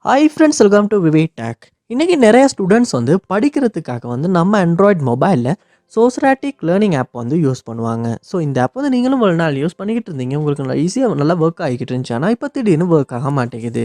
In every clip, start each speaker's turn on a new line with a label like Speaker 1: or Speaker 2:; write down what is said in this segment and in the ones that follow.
Speaker 1: Hi friends, welcome to VividTech. இன்றைக்கி நிறைய students வந்து படிக்கிறதுக்காக வந்து நம்ம ஆண்ட்ராய்ட் மொபைலில் சோக்ராட்டிக் லேர்னிங் ஆப் வந்து யூஸ் பண்ணுவாங்க. ஸோ இந்த ஆப் வந்து நீங்களும் ஒரு நாள் யூஸ் பண்ணிக்கிட்டு இருந்தீங்க, உங்களுக்கு நல்லா ஈஸியாக நல்லா ஒர்க் ஆகிக்கிட்டு இருந்துச்சு. ஆனால் இப்போ திடீர்னு ஒர்க் ஆக மாட்டேங்குது.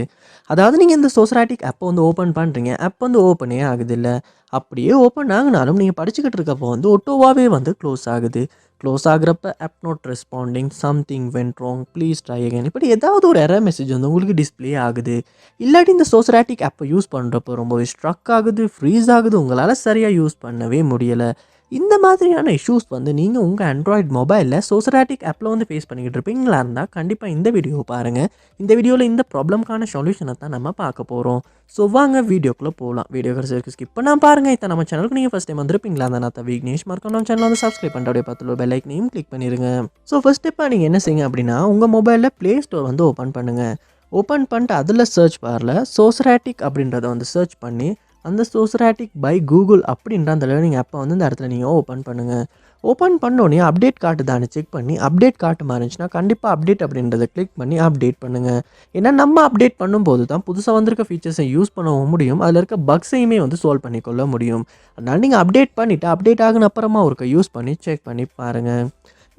Speaker 1: அதாவது நீங்கள் இந்த சோக்ராட்டிக் ஆப்பை வந்து ஓப்பன் பண்ணுறீங்க, ஆப் வந்து ஓப்பனே ஆகுதில்ல. அப்படியே ஓப்பன் ஆகுனாலும் நீங்கள் படிச்சுக்கிட்டு இருக்கப்போ வந்து ஒட்டோவாகவே வந்து க்ளோஸ் ஆகுது. க்ளோஸ் ஆகுறப்ப app not responding, something went wrong, please try again, இப்படி ஏதாவது ஒரு எரர் மெசேஜ் வந்து உங்களுக்கு டிஸ்ப்ளே ஆகுது. இல்லாட்டி இந்த சோக்ராட்டிக் ஆப்பை யூஸ் பண்ணுறப்போ ரொம்பவே ஸ்ட்ரக் ஆகுது, ஃப்ரீஸ் ஆகுது, உங்களால் சரியாக யூஸ் பண்ணவே முடியலை. இந்த மாதிரியான இஷ்யூஸ் வந்து நீங்கள் உங்கள் ஆண்ட்ராய்ட் மொபைலில் சோக்ராட்டிக் ஆப்பில் வந்து ஃபேஸ் பண்ணிக்கிட்டு இருப்பீங்களா இருந்தால் கண்டிப்பாக இந்த வீடியோவை பாருங்கள். இந்த வீடியோவில் இந்த ப்ராப்ளம்க்கான சொல்யூஷனை தான் நம்ம பார்க்க போகிறோம். ஸோ வாங்க வீடியோக்குள்ளே போகலாம். வீடியோ கடைசி ஸ்கிப் பண்ணால் பாருங்கள். இதை நம்ம சேனலுக்கு நீங்கள் ஃபஸ்ட் டைம் வந்திருப்பீங்களா அந்த நான் விக்னேஷ் மறக்காம நம்ம சேனல் வந்து சப்ஸ்கிரைப் பண்ணிட்டு அப்படியே பார்த்துள்ள பெல் ஐக்கனையும் கிளிக் பண்ணிடுங்க. ஸோ ஃபஸ்ட் ஸ்டெப்பாக நீங்கள் என்ன செய்யுங்க அப்படின்னா, உங்கள் மொபைலில் ப்ளே ஸ்டோர் வந்து ஓப்பன் பண்ணுங்கள். ஓப்பன் பண்ணிட்டு அதில் சர்ச் பாரில் சோக்ராட்டிக் அப்படின்றத வந்து சர்ச் பண்ணி அந்த சோக்ராட்டிக் பை கூகுள் அப்படின்ற அந்த லேர்னிங் ஆப்பை வந்து இந்த இடத்துல நீங்கள் ஓப்பன் பண்ணுங்கள். ஓப்பன் பண்ணோடனே அப்டேட் காட்டுதான்னு செக் பண்ணி அப்டேட் காட்டு மாதிரி இருந்துச்சுன்னா கண்டிப்பாக அப்டேட் அப்படின்றத கிளிக் பண்ணி அப்டேட் பண்ணுங்கள். ஏன்னா நம்ம அப்டேட் பண்ணும்போது தான் புதுசாக வந்திருக்க ஃபீச்சர்ஸை யூஸ் பண்ணவும் முடியும், அதில் இருக்க பக்ஸையுமே வந்து சால்வ் பண்ணிக்கொள்ள முடியும். அதனால் நீங்கள் அப்டேட் பண்ணிவிட்டு அப்டேட் ஆகின அப்புறமா ஒருக்க யூஸ் பண்ணி செக் பண்ணி பாருங்கள்.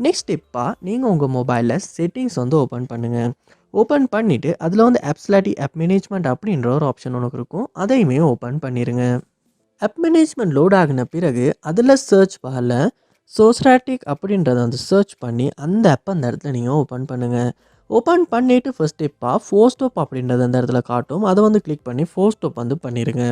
Speaker 1: நெக்ஸ்ட் ஸ்டெப்பாக நீங்கள் உங்கள் மொபைலில் செட்டிங்ஸ் வந்து ஓப்பன் பண்ணுங்கள். ஓப்பன் பண்ணிவிட்டு அதில் வந்து ஆப்ஸ்லாட்டி ஆப் மேனேஜ்மெண்ட் அப்படின்ற ஒரு ஆப்ஷன் ஒன்று இருக்கும், அதையுமே ஓப்பன் பண்ணிடுங்க. ஆப் மேனேஜ்மெண்ட் லோட் ஆகின பிறகு அதில் சர்ச் பாரில் சோக்ராட்டிக் அப்படின்றத வந்து சர்ச் பண்ணி அந்த ஆப்பை அந்த இடத்துல நீங்கள் ஓப்பன் பண்ணுங்கள். ஓப்பன் பண்ணிவிட்டு ஃபர்ஸ்ட் ஸ்டெப்பாக ஃபோர் ஸ்டாப் அப்படின்றத அந்த இடத்துல காட்டும், அதை வந்து கிளிக் பண்ணி ஃபோர் ஸ்டாப் வந்து பண்ணிடுங்க.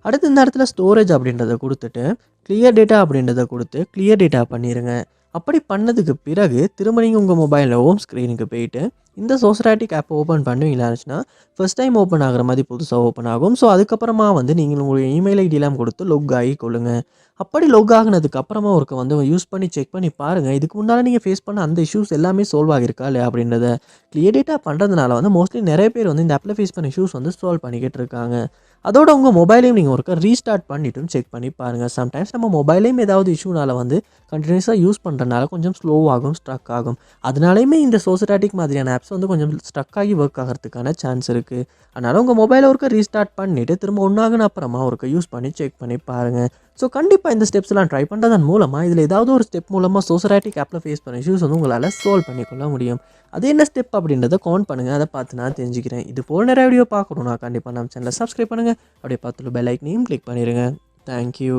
Speaker 1: அடுத்து இந்த இடத்துல ஸ்டோரேஜ் அப்படின்றத கொடுத்துட்டு கிளியர் டேட்டா அப்படின்றத கொடுத்து கிளியர் டேட்டா பண்ணிடுங்க. அப்படி பண்ணதுக்கு பிறகு திரும்ப நீங்கள் உங்கள் மொபைலில் ஹோம் ஸ்க்ரீனுக்கு போயிட்டு இந்த சோக்ராட்டிக் ஆப்பை ஓப்பன் பண்ணுவீங்களா இருந்துச்சுன்னா ஃபர்ஸ்ட் டைம் ஓப்பன் ஆகிற மாதிரி புதுசாக ஓப்பன் ஆகும். ஸோ அதுக்கப்புறமா வந்து நீங்கள் உங்களுடைய இமெயில் ஐடியெலாம் கொடுத்து லொக் ஆகி கொள்ளுங்கள். அப்படி லொக் ஆகினதுக்கு அப்புறமா ஒருக்க வந்து யூஸ் பண்ணி செக் பண்ணி பாருங்கள், இதுக்கு முன்னால் நீங்கள் ஃபேஸ் பண்ண அந்த இஷ்யூஸ் எல்லாமே சால்வ் ஆகிருக்கா இல்லையா அப்படின்றத. கிளியர் டேட்டா பண்ணுறதுனால வந்து மோஸ்ட்லி நிறைய பேர் வந்து இந்த ஆப்பில் ஃபேஸ் பண்ண இஷ்யூஸ் வந்து சால்வ் பண்ணிக்கிட்டு இருக்காங்க. அதோட உங்கள் மொபைலையும் நீங்கள் ஒருக்க ரீஸ்டார்ட் பண்ணிவிட்டும் செக் பண்ணி பாருங்கள். சம்டைம்ஸ் நம்ம மொபைலையும் ஏதாவது இஷ்யூனால வந்து கண்டினியூஸாக யூஸ் பண்ணுறதுனால கொஞ்சம் ஸ்லோவாகும், ஸ்ட்ரக் ஆகும். அதனாலையுமே இந்த சோக்ராட்டிக் மாதிரியான ஆப்ஸ் வந்து கொஞ்சம் ஸ்ட்ரக் ஆகி ஒர்க் ஆகிறதுக்கான சான்ஸ் இருக்குது. அதனால் உங்கள் மொபைலை ஒருக்க ரீஸ்டார்ட் பண்ணிவிட்டு திரும்ப ஒன்றாகுன அப்புறமா ஒருக்க யூஸ் பண்ணி செக் பண்ணி பாருங்கள். ஸோ கண்டிப்பாக இந்த ஸ்டெப்ஸ்லாம் ட்ரை பண்ணுறதன் மூலமாக இதில் ஏதாவது ஒரு ஸ்டெப் மூலமாக சோக்ராட்டிக் ஆப்பில் ஃபேஸ் பண்ண இஷ்யூஸ் வந்து உங்களால் சால்வ் பண்ணிக்கொள்ள முடியும். அது என்ன ஸ்டெப் அப்படின்றத கவுண்ட் பண்ணுங்கள், அதை பார்த்து நான் தெரிஞ்சுக்கிறேன். இது போல் நிறைய வீடியோ பார்க்கணுன்னா கண்டிப்பாக நம்ம சேனலை சப்ஸ்கிரைப் பண்ணுங்கள், அப்படியே பார்த்துட்டு பெல் ஐக்கனையும் கிளிக் பண்ணிடுங்க. தேங்க்யூ.